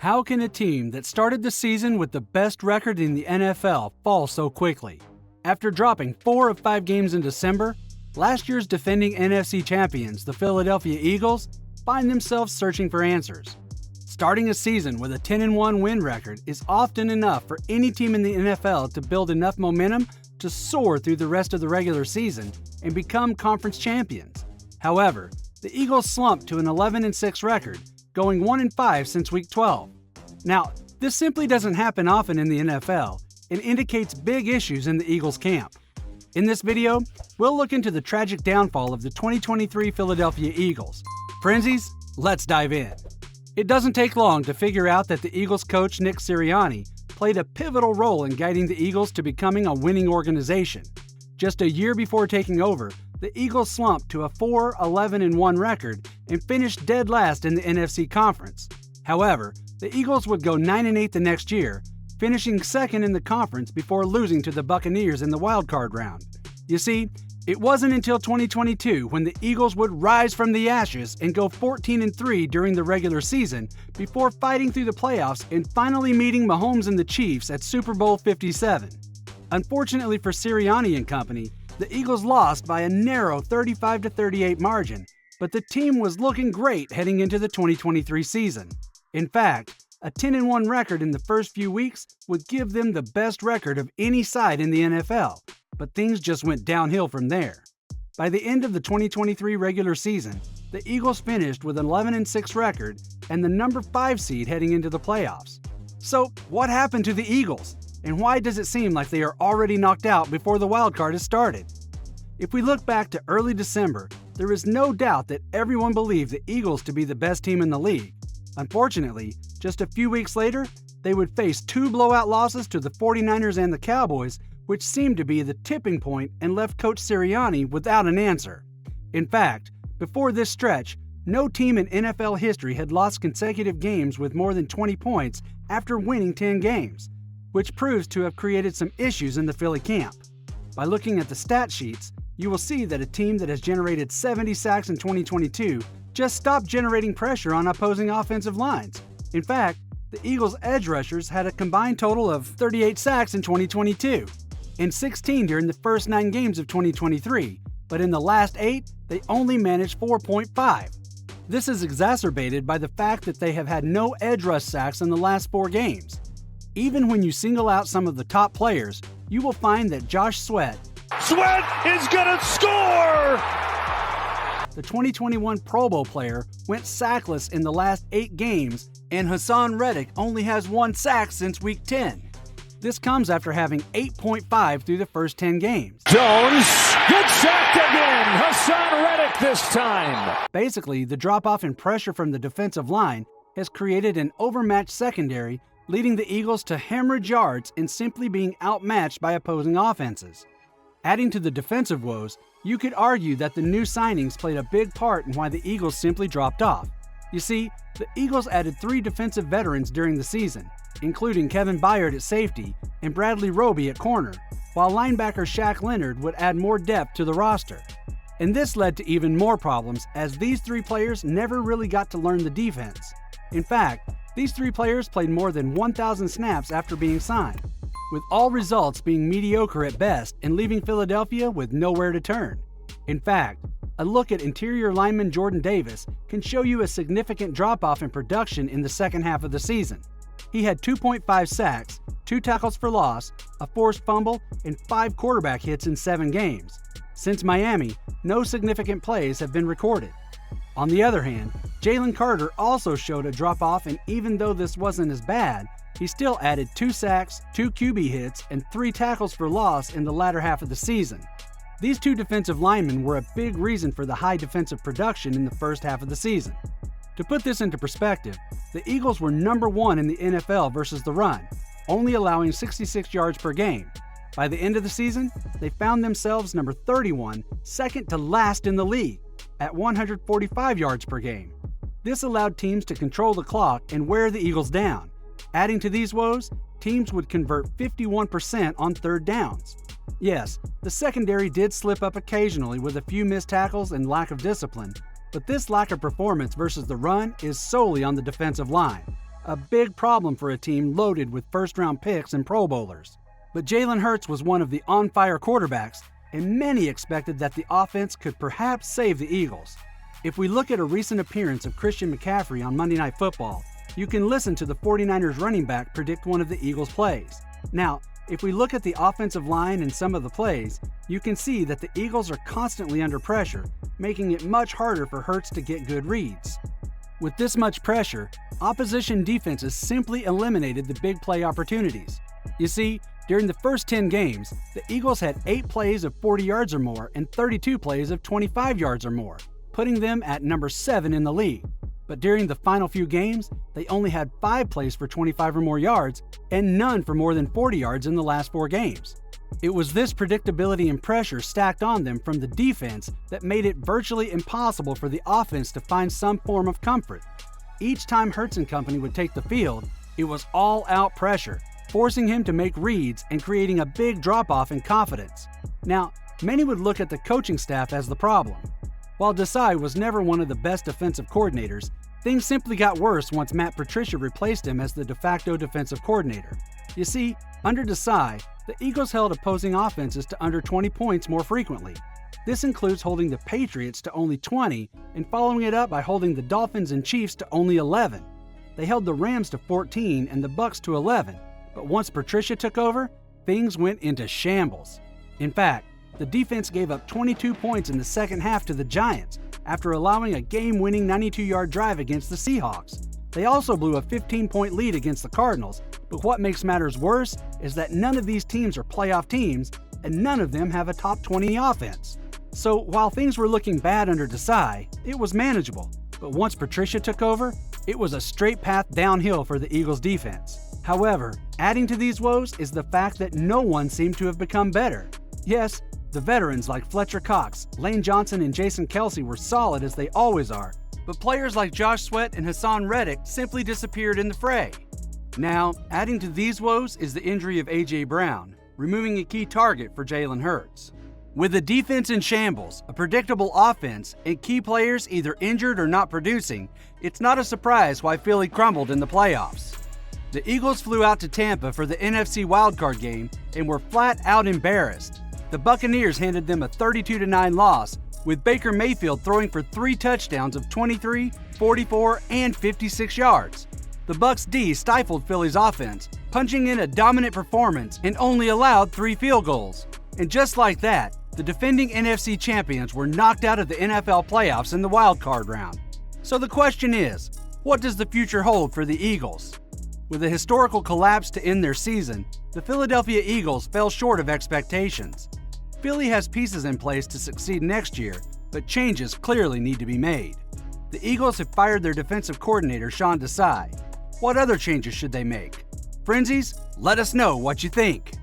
How can a team that started the season with the best record in the NFL fall so quickly? After dropping 4 of 5 games in December, last year's defending NFC champions, the Philadelphia Eagles, find themselves searching for answers. Starting a season with a 10-1 win record is often enough for any team in the NFL to build enough momentum to soar through the rest of the regular season and become conference champions. However, the Eagles slumped to an 11-6 record, going 1-5 since Week 12. Now, this simply doesn't happen often in the NFL and indicates big issues in the Eagles camp. In this video, we'll look into the tragic downfall of the 2023 Philadelphia Eagles. Frenzies, let's dive in. It doesn't take long to figure out that the Eagles coach Nick Sirianni played a pivotal role in guiding the Eagles to becoming a winning organization. Just a year before taking over, the Eagles slumped to a 4-11-1 record and finished dead last in the NFC Conference. However, the Eagles would go 9-8 the next year, finishing second in the conference before losing to the Buccaneers in the wildcard round. You see, it wasn't until 2022 when the Eagles would rise from the ashes and go 14-3 during the regular season before fighting through the playoffs and finally meeting Mahomes and the Chiefs at Super Bowl 57. Unfortunately for Sirianni and company, the Eagles lost by a narrow 35-38 margin, but the team was looking great heading into the 2023 season. In fact, a 10-1 record in the first few weeks would give them the best record of any side in the NFL, but things just went downhill from there. By the end of the 2023 regular season, the Eagles finished with an 11-6 record and the number 5 seed heading into the playoffs. So, what happened to the Eagles, and why does it seem like they are already knocked out before the wild card has started? If we look back to early December, there is no doubt that everyone believed the Eagles to be the best team in the league. Unfortunately, just a few weeks later, they would face 2 blowout losses to the 49ers and the Cowboys, which seemed to be the tipping point and left Coach Sirianni without an answer. In fact, before this stretch, no team in NFL history had lost consecutive games with more than 20 points after winning 10 games, which proves to have created some issues in the Philly camp. By looking at the stat sheets, you will see that a team that has generated 70 sacks in 2022 just stopped generating pressure on opposing offensive lines. In fact, the Eagles' edge rushers had a combined total of 38 sacks in 2022, and 16 during the first 9 games of 2023, but in the last 8, they only managed 4.5. This is exacerbated by the fact that they have had no edge rush sacks in the last 4 games. Even when you single out some of the top players, you will find that Josh Sweat is gonna score! The 2021 Pro Bowl player went sackless in the last 8 games, and Hassan Reddick only has 1 sack since Week 10. This comes after having 8.5 through the first 10 games. Jones gets sacked again! Hassan Reddick this time! Basically, the drop-off in pressure from the defensive line has created an overmatched secondary, leading the Eagles to hemorrhage yards and simply being outmatched by opposing offenses. Adding to the defensive woes, you could argue that the new signings played a big part in why the Eagles simply dropped off. You see, the Eagles added 3 defensive veterans during the season, including Kevin Byard at safety and Bradley Roby at corner, while linebacker Shaq Leonard would add more depth to the roster. And this led to even more problems, as these 3 players never really got to learn the defense. In fact, these 3 players played more than 1,000 snaps after being signed, with all results being mediocre at best and leaving Philadelphia with nowhere to turn. In fact, a look at interior lineman Jordan Davis can show you a significant drop-off in production in the second half of the season. He had 2.5 sacks, 2 tackles for loss, a forced fumble, and 5 quarterback hits in 7 games. Since Miami, no significant plays have been recorded. On the other hand, Jalen Carter also showed a drop-off, and even though this wasn't as bad, he still added 2 sacks, 2 QB hits, and 3 tackles for loss in the latter half of the season. These 2 defensive linemen were a big reason for the high defensive production in the first half of the season. To put this into perspective, the Eagles were number 1 in the NFL versus the run, only allowing 66 yards per game. By the end of the season, they found themselves number 31, second to last in the league, at 145 yards per game. This allowed teams to control the clock and wear the Eagles down. Adding to these woes, teams would convert 51% on third downs. Yes, the secondary did slip up occasionally with a few missed tackles and lack of discipline, but this lack of performance versus the run is solely on the defensive line. a big problem for a team loaded with first-round picks and Pro Bowlers. But Jalen Hurts was one of the on-fire quarterbacks, and many expected that the offense could perhaps save the Eagles. If we look at a recent appearance of Christian McCaffrey on Monday Night Football, you can listen to the 49ers running back predict one of the Eagles' plays. Now, if we look at the offensive line and some of the plays, you can see that the Eagles are constantly under pressure, making it much harder for Hurts to get good reads. With this much pressure, opposition defenses simply eliminated the big play opportunities. You see, during the first 10 games, the Eagles had 8 plays of 40 yards or more and 32 plays of 25 yards or more, putting them at number 7 in the league. But during the final few games, they only had 5 plays for 25 or more yards and none for more than 40 yards in the last 4 games. It was this predictability and pressure stacked on them from the defense that made it virtually impossible for the offense to find some form of comfort. Each time Hurts and company would take the field, it was all-out pressure, forcing him to make reads and creating a big drop-off in confidence. Now, many would look at the coaching staff as the problem. While Desai was never one of the best defensive coordinators, things simply got worse once Matt Patricia replaced him as the de facto defensive coordinator. You see, under Desai, the Eagles held opposing offenses to under 20 points more frequently. This includes holding the Patriots to only 20 and following it up by holding the Dolphins and Chiefs to only 11. They held the Rams to 14 and the Bucs to 11, but once Patricia took over, things went into shambles. In fact, the defense gave up 22 points in the second half to the Giants after allowing a game-winning 92-yard drive against the Seahawks. They also blew a 15-point lead against the Cardinals, but what makes matters worse is that none of these teams are playoff teams and none of them have a top 20 offense. So while things were looking bad under Desai, it was manageable. But once Patricia took over, it was a straight path downhill for the Eagles' defense. However, adding to these woes is the fact that no one seemed to have become better. Yes, the veterans like Fletcher Cox, Lane Johnson, and Jason Kelsey were solid as they always are, but players like Josh Sweat and Hassan Reddick simply disappeared in the fray. Now, adding to these woes is the injury of A.J. Brown, removing a key target for Jalen Hurts. With a defense in shambles, a predictable offense, and key players either injured or not producing, it's not a surprise why Philly crumbled in the playoffs. The Eagles flew out to Tampa for the NFC wildcard game and were flat out embarrassed. The Buccaneers handed them a 32-9 loss, with Baker Mayfield throwing for 3 touchdowns of 23, 44, and 56 yards. The Bucs' D stifled Philly's offense, punching in a dominant performance and only allowed 3 field goals. And just like that, the defending NFC champions were knocked out of the NFL playoffs in the wildcard round. So the question is, what does the future hold for the Eagles? With a historical collapse to end their season, the Philadelphia Eagles fell short of expectations. Philly has pieces in place to succeed next year, but changes clearly need to be made. The Eagles have fired their defensive coordinator, Sean Desai. What other changes should they make? Frenzies, let us know what you think.